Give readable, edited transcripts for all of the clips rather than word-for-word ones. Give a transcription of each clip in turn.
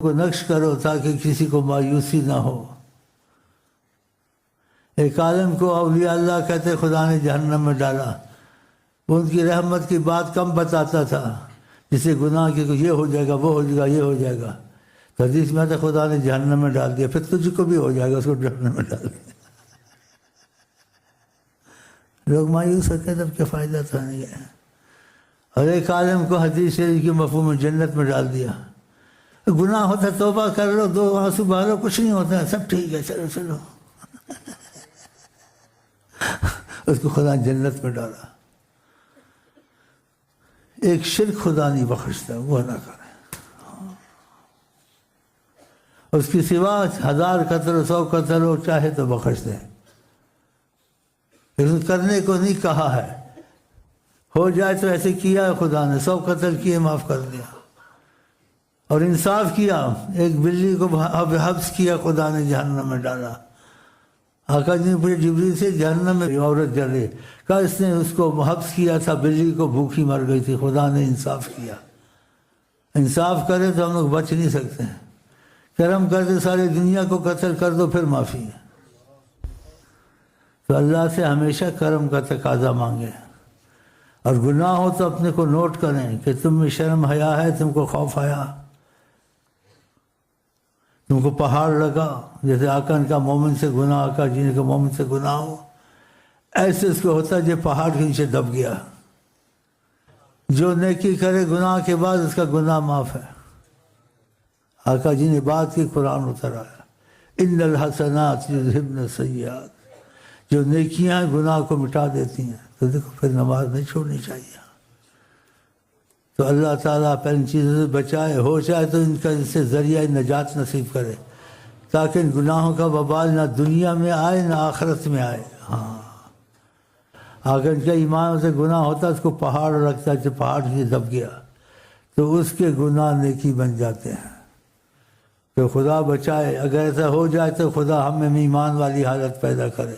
کو نقش کرو تاکہ کسی کو مایوسی نہ ہو۔ ایک عالم کو اولیاء اللہ کہتے خدا نے جہنم میں ڈالا، وہ ان کی رحمت کی بات کم بتاتا تھا، جسے گناہ کی یہ ہو جائے گا، وہ ہو جائے گا، یہ ہو جائے گا، تو حدیث میں آتا خدا نے جہنم میں ڈال دیا، پھر تجھ کو بھی ہو جائے گا، اس کو جہنم میں ڈال دیا۔ لوگ مایوس ہوتے ہیں تب کیا فائدہ تھا نہیں ہے۔ اور ایک عالم کو حدیث شریف کی مفہوم میں جنت میں ڈال دیا، گناہ ہوتا توبہ کر لو، 2 آنسو بہا لو، کچھ نہیں ہوتا ہے، سب ٹھیک ہے، چلو چلو، اس کو خدا جنت میں ڈالا۔ ایک شرک خدا نہیں بخشتا، وہ نہ کرے، اس کی سوا 1000 قتل 100 قتل ہو چاہے تو بخش دے، لیکن کرنے کو نہیں کہا ہے۔ ہو جائے تو ایسے کیا ہے خدا نے، 100 قتل کیے معاف کر دیا، اور انصاف کیا، ایک بلی کو حبس کیا، خدا نے جہنم میں ڈالا۔ آقا جی نے پوچھا جبریل سے، جہنم میں عورت جل رہی، کہا اس نے اس کو حبس کیا تھا، بلی کو بھوکی مر گئی تھی، خدا نے انصاف کیا۔ انصاف کرے تو ہم لوگ بچ نہیں سکتے ہیں، کرم کر دے ساری دنیا کو قتل کر دو پھر معافی ہے۔ تو اللہ سے ہمیشہ کرم کا تقاضا مانگے، اور گناہ ہو تو اپنے کو نوٹ کریں کہ تم میں شرم حیا ہے، تم کو خوف آیا، تم کو پہاڑ لگا، جیسے آقا نے کہا مومن سے گناہ، آقا جی نے کہا مومن سے گناہ ہو، ایسے اس کو ہوتا ہے جو پہاڑ کے نیچے دب گیا۔ جو نیکی کرے گناہ کے بعد اس کا گناہ معاف ہے۔ آقا جی نے بات کی، قرآن اتر آیا، ان الحسنات یذہبن السیئات، جو نیکیاں گناہ کو مٹا دیتی ہیں۔ تو دیکھو پھر نماز نہیں چھوڑنی چاہیے۔ تو اللہ تعالیٰ پہلی چیزوں سے بچائے، ہو جائے تو ان کا اس سے ذریعہ نجات نصیب کرے، تاکہ ان گناہوں کا وبال نہ دنیا میں آئے نہ آخرت میں آئے۔ ہاں، اگر ان کا ایمان سے گناہ ہوتا اس کو پہاڑ رکھتا ہے، جو پہاڑ سے دب گیا تو اس کے گناہ نیکی بن جاتے ہیں۔ تو خدا بچائے، اگر ایسا ہو جائے تو خدا ہم میں ایمان والی حالت پیدا کرے۔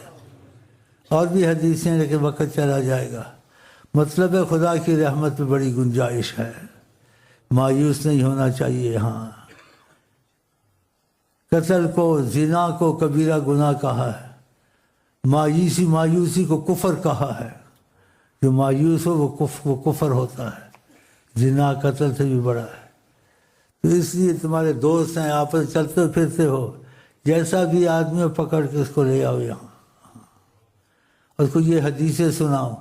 اور بھی حدیثیں، لیکن وقت چلا جائے گا۔ مطلب ہے خدا کی رحمت میں بڑی گنجائش ہے، مایوس نہیں ہونا چاہیے۔ ہاں، قتل کو، زنا کو کبیرہ گناہ کہا ہے، مایوسی کو کفر کہا ہے۔ جو مایوس ہو وہ کفر ہوتا ہے، زنا قتل سے بھی بڑا ہے۔ تو اس لیے تمہارے دوست ہیں، آپس چلتے پھرتے ہو، جیسا بھی آدمی ہو پکڑ کے اس کو لے آؤ یہاں، اس کو یہ حدیثیں سناؤ،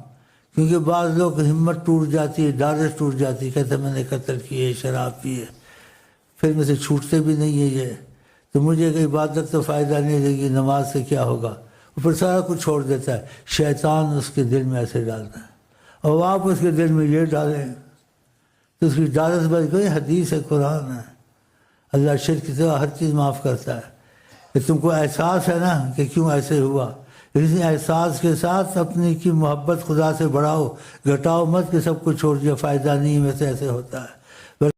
کیونکہ بعض لوگ ہمت ٹوٹ جاتی ہے، ڈارس ٹوٹ جاتی ہے، کہتے میں نے قتل کیے، شراب پیے، پھر میں سے چھوٹتے بھی نہیں ہے یہ، تو مجھے کہ عبادت تو فائدہ نہیں دے گی، نماز سے کیا ہوگا، پھر سارا کچھ چھوڑ دیتا ہے۔ شیطان اس کے دل میں ایسے ڈالتا ہے، اور آپ اس کے دل میں یہ ڈالیں تو اس کی ڈارس بچ گئی۔ حدیث ہے، قرآن ہے، اللہ شرک سے ہر چیز معاف کرتا ہے۔ کہ تم کو احساس ہے نا کہ کیوں ایسے ہوا، اسی احساس کے ساتھ اپنی کی محبت خدا سے بڑھاؤ، گھٹاؤ مت کہ سب کچھ چھوڑ دیا، فائدہ نہیں، ویسے ایسے ہوتا ہے۔